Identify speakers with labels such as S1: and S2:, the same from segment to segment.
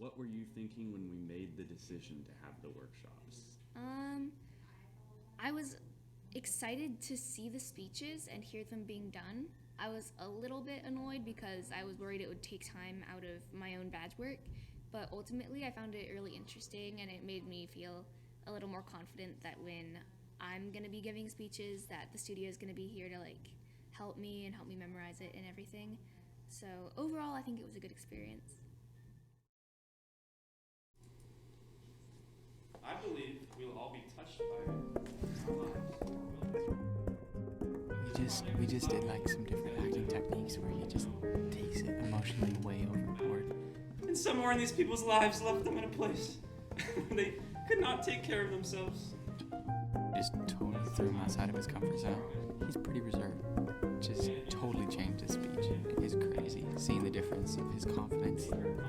S1: What were you thinking when we made the decision to have the workshops?
S2: I was excited to see the speeches and hear them being done. I was a little bit annoyed because I was worried it would take time out of my own badge work, but ultimately I found it really interesting, and it made me feel a little more confident that when I'm gonna be giving speeches, that the studio is gonna be here to help me memorize it and everything. So overall, I think it was a good experience.
S3: I believe we will all be touched by it.
S4: We just did some different acting techniques where he just takes it emotionally way overboard.
S3: And somewhere in these people's lives left them in a place they could not take care of themselves.
S4: Just totally threw him outside of his comfort zone. He's pretty reserved. Just totally changed his speech. It is crazy seeing the difference of his confidence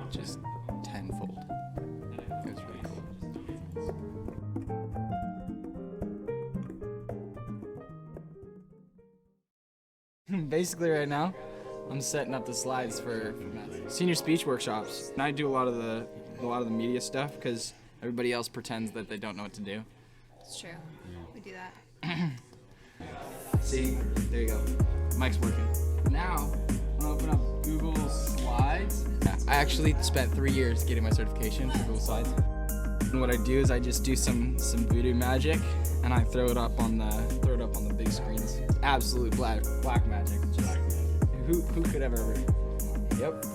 S4: just tenfold. It was really cool.
S5: Basically right now, I'm setting up the slides for senior speech workshops. And I do a lot of the media stuff because everybody else pretends that they don't know what to do.
S6: It's true. We do that.
S5: See, there you go. Mic's working. Now, I'm gonna open up Google Slides. I actually spent 3 years getting my certification for Google Slides. And what I do is I just do some voodoo magic, and I throw it up on the big screens. It's absolute black magic. Just, who could ever? Yep.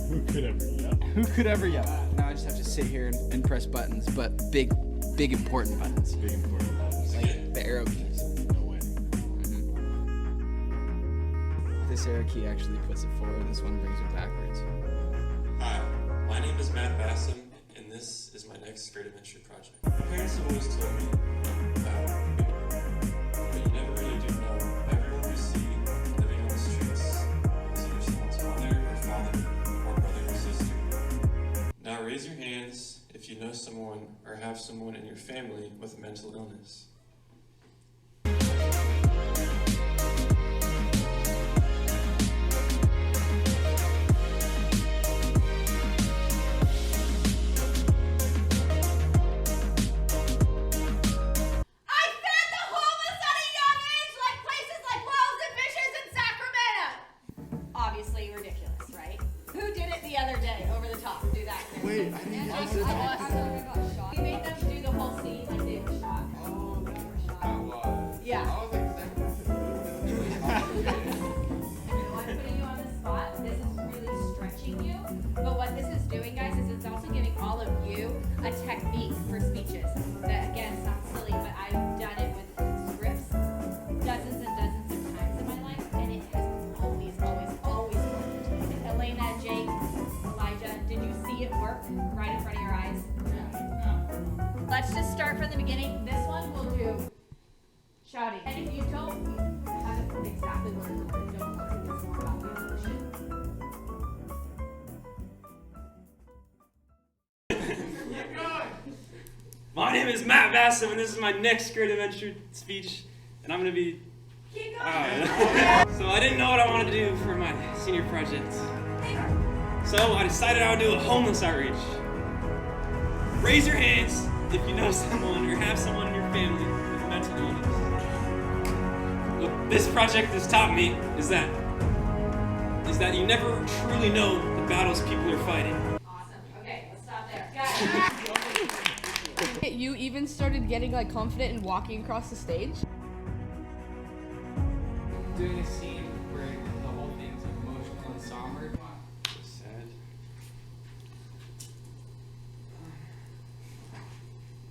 S1: Who could ever yell?
S5: Who could ever yell? Now I just have to sit here and press buttons, but big important buttons.
S1: Big important buttons.
S5: Like the arrow keys.
S1: No way.
S5: This arrow key actually puts it forward. This one brings it backwards.
S7: Hi, my name is Matt Bassam, and this is my next great adventure project. My parents have always told me but you never really do know. Everyone you see living on the streets is either someone's mother or father or brother or sister. Now raise your hands if you know someone or have someone in your family with a mental illness.
S6: Wait, I didn't know that. We made them do the whole scene like they were shot. Oh, they were shot. Yeah. I'm putting you on the spot. This is really stretching you. But what this is doing, guys, is it's also giving all of you a technique for speeches. That, again, sounds silly, but I've done it with scripts dozens and dozens of times in my life, and it has always worked. Elena, Jake, Elijah, did you see it work right in front of your eyes? Let's just start from the beginning. This one will do shouting. And if you don't have it exactly word for word, don't worry. It's more about the emotion.
S3: My name is Matt Bassam, and this is my next great adventure speech, and I'm gonna be.
S6: Keep going.
S3: So I didn't know what I wanted to do for my senior project. So I decided I would do a homeless outreach. Raise your hands if you know someone or have someone in your family with a mental illness. What this project has taught me is that you never truly know the battles people are fighting.
S6: Awesome. Okay, let's stop there. Guys.
S8: You even started getting confident and walking across the stage?
S5: Doing a scene where the whole thing's emotional and somber.
S3: Sad.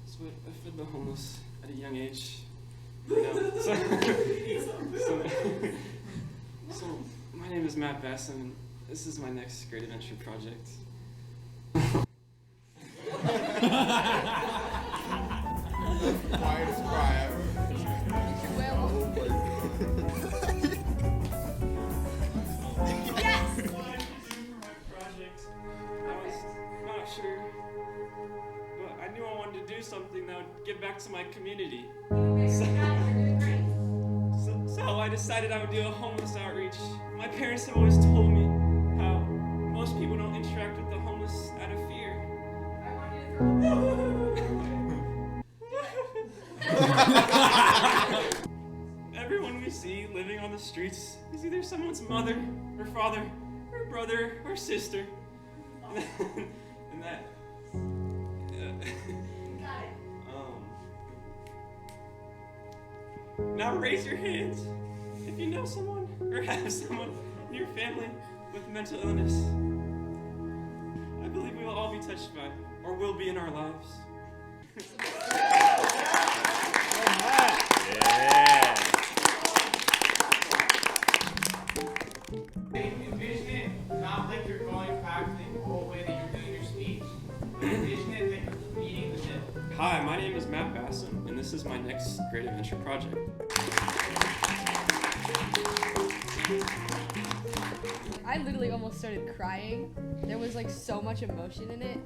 S3: So I fed the homeless at a young age. So my name is Matt Bassam, and this is my next great adventure project.
S9: Quietest cry ever.
S6: Yes!
S3: What I should do for my project, I was not sure, but I knew I wanted to do something that would give back to my community. So I decided I would do a homeless outreach. My parents have always told me how most people don't interact with the homeless out of fear. see living on the streets is either someone's mother, or father, or brother, or sister. And that. Now raise your hands if you know someone or have someone in your family with mental illness. I believe we will all be touched by, or will be in our lives.
S5: Envision it not like you're going back the whole way that you're doing your speech. Envision it that you're reading the middle.
S3: Hi, my name is Matt Basson, and this is my next great adventure project.
S8: I literally almost started crying. There was like so much emotion in it.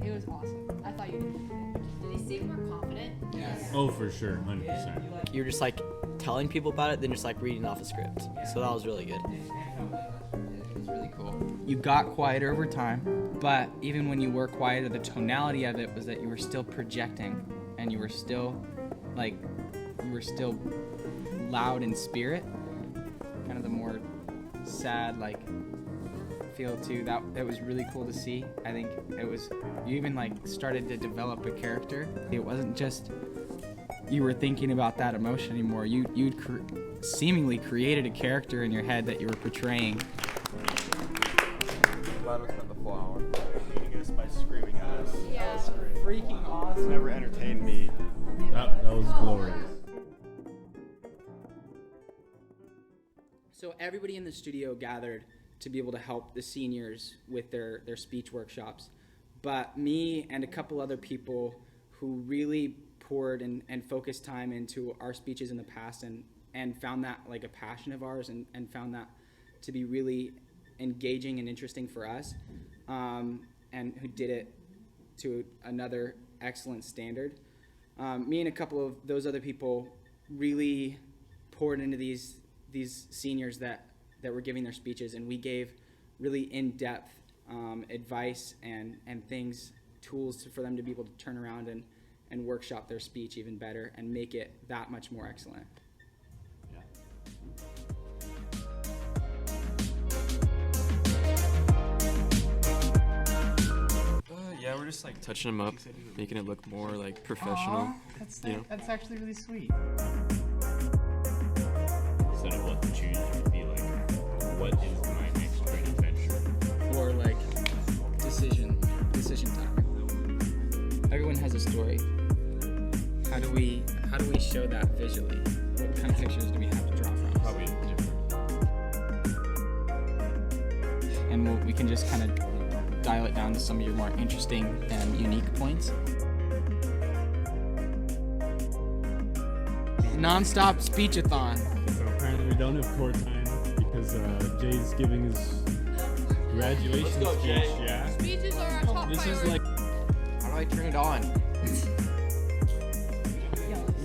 S8: It was awesome. I thought you did.
S6: Did he seem more confident?
S5: Yes.
S9: Oh, for sure, 100%.
S10: You're just like telling people about it, then just like reading off a script. So that was really good.
S5: It was really cool. You got quieter over time, but even when you were quieter, the tonality of it was that you were still projecting, and you were still loud in spirit. Kind of the more sad feel too. That was really cool to see. I think it was, you even started to develop a character. It wasn't just you were thinking about that emotion anymore. You'd seemingly created a character in your head that you were portraying.
S4: Glad we spent the full hour.
S9: Beating us by screaming at us.
S8: Yeah.
S5: Freaking awesome.
S9: Never entertained me. That was glorious.
S5: So everybody in the studio gathered to be able to help the seniors with their speech workshops. But me and a couple other people who really poured and focused time into our speeches in the past and found that like a passion of ours and found that to be really engaging and interesting for us, and who did it to another excellent standard. Me and a couple of those other people really poured into these seniors that were giving their speeches, and we gave really in-depth advice and things, tools for them to be able to turn around and workshop their speech even better and make it that much more excellent.
S3: Yeah, we're just touching them up, making it look more professional.
S5: That's actually really sweet.
S9: Instead of what to choose, it would be what is my next great adventure?
S5: Or decision time. Everyone has a story. How do we show that visually? What kind of pictures do we have to draw from?
S9: Probably different.
S5: And we can just kind of dial it down to some of your more interesting and unique points. Non-stop speech-a-thon.
S9: So apparently we don't have court time because Jay's giving his graduation speech. Yeah.
S8: Speeches are our top
S9: This is
S8: priority.
S5: How do I turn it on?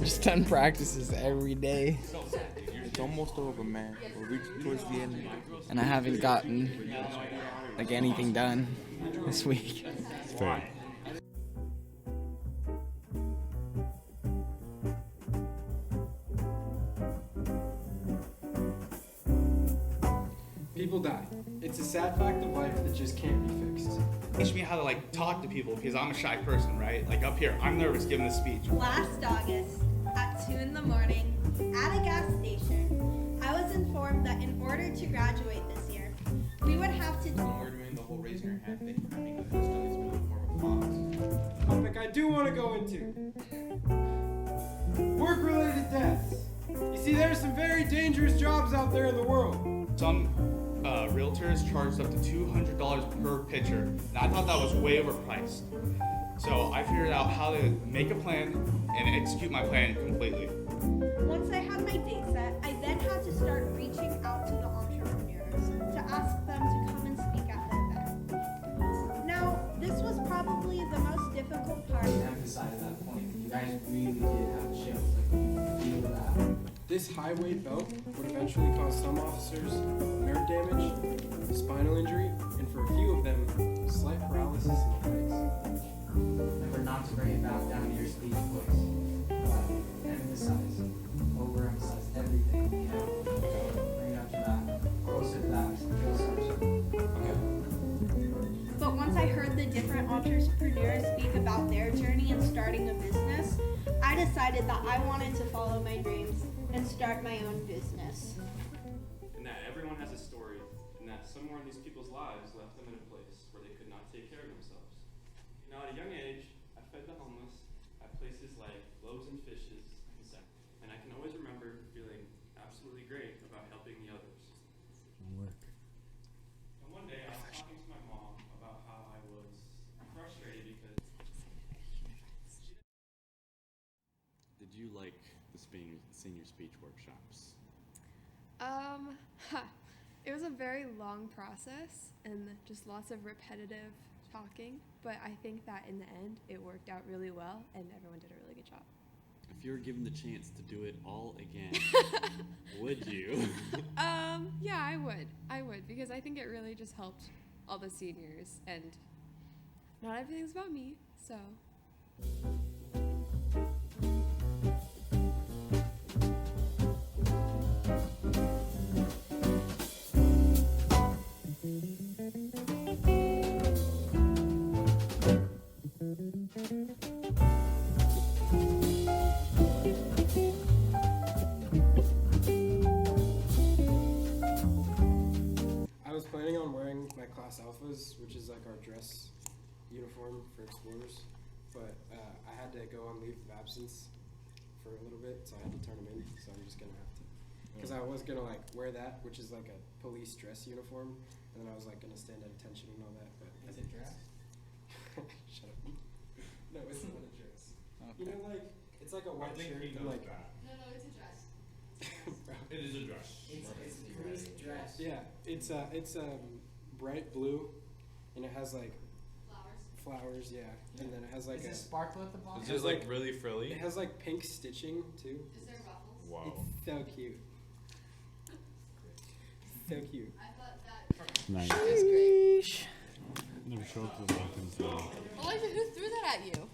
S5: Just 10 practices every day.
S4: It's almost over, man. We're reaching towards the end.
S5: And I haven't gotten anything done this week.
S9: Fair.
S11: People die. It's a sad fact of life that just can't be fixed.
S12: Teach me how to talk to people because I'm a shy person, right? Up here, I'm nervous giving a speech.
S13: Last August, at 2 in the morning, at a gas station, I was informed that in order to graduate this year, we would have to...
S5: When we're doing the whole raising your hand thing, I think the first time is really more of a pause.
S11: Topic I do want to go into. Work-related deaths. You see, there's some very dangerous jobs out there in the world.
S12: Some realtors charged up to $200 per picture, and I thought that was way overpriced. So I figured out how to make a plan and execute my plan completely.
S13: Once I had my date set, I then had to start reaching out to the entrepreneurs to ask them to come and speak at the event. Now, this was probably the most difficult part.
S5: Emphasize that point. You guys really did have chills. You feel that.
S11: This high-weight belt would eventually cause some officers nerve damage, spinal injury, and for a few of them, slight paralysis in the legs.
S5: Remember not to bring it back down to your speech voice, but emphasize, overemphasize everything.
S13: entrepreneurs speak about their journey in starting a business, I decided that I wanted to follow my dreams and start my own business.
S3: And that everyone has a story, and that somewhere in these people's lives left them in a place where they could not take care of themselves. You know, at a young age, I fed the homeless at places like Loaves and Fishes and Sac, and I can always remember feeling absolutely great about helping the others. And one day I was talking to my mom about how I was frustrated because
S1: Did you like the senior speech workshops?
S8: It was a very long process and just lots of repetitive talking, but I think that in the end it worked out really well and everyone did a really good job.
S1: If you were given the chance to do it all again, would you?
S8: Yeah, I would because I think it really just helped all the seniors and not everything's about me, so.
S11: I was planning on wearing my class alphas, which is like our dress uniform for explorers, but I had to go on leave of absence for a little bit, so I had to turn them in. So I'm just gonna have to, because I was gonna like wear that, which is like a police dress uniform, and then I was like gonna stand at attention and all that. But
S5: Is it dress?
S11: Shut up. No, it's not a dress.
S5: Okay.
S11: You know, like it's like a white shirt and like.
S6: No, it's a dress.
S12: It is a dress.
S5: It's police dress.
S11: Yeah, it's bright blue, and it has like flowers. Yeah, and then it has like
S5: Is
S11: a
S5: it sparkle at the bottom?
S7: Is it like really frilly?
S11: It has like pink stitching too.
S6: Is there ruffles?
S7: Wow.
S11: It's so cute. So cute.
S6: I thought that.
S9: Nice.
S8: That's great.
S9: Never show up to the welcome.
S8: Elijah, who threw that at you?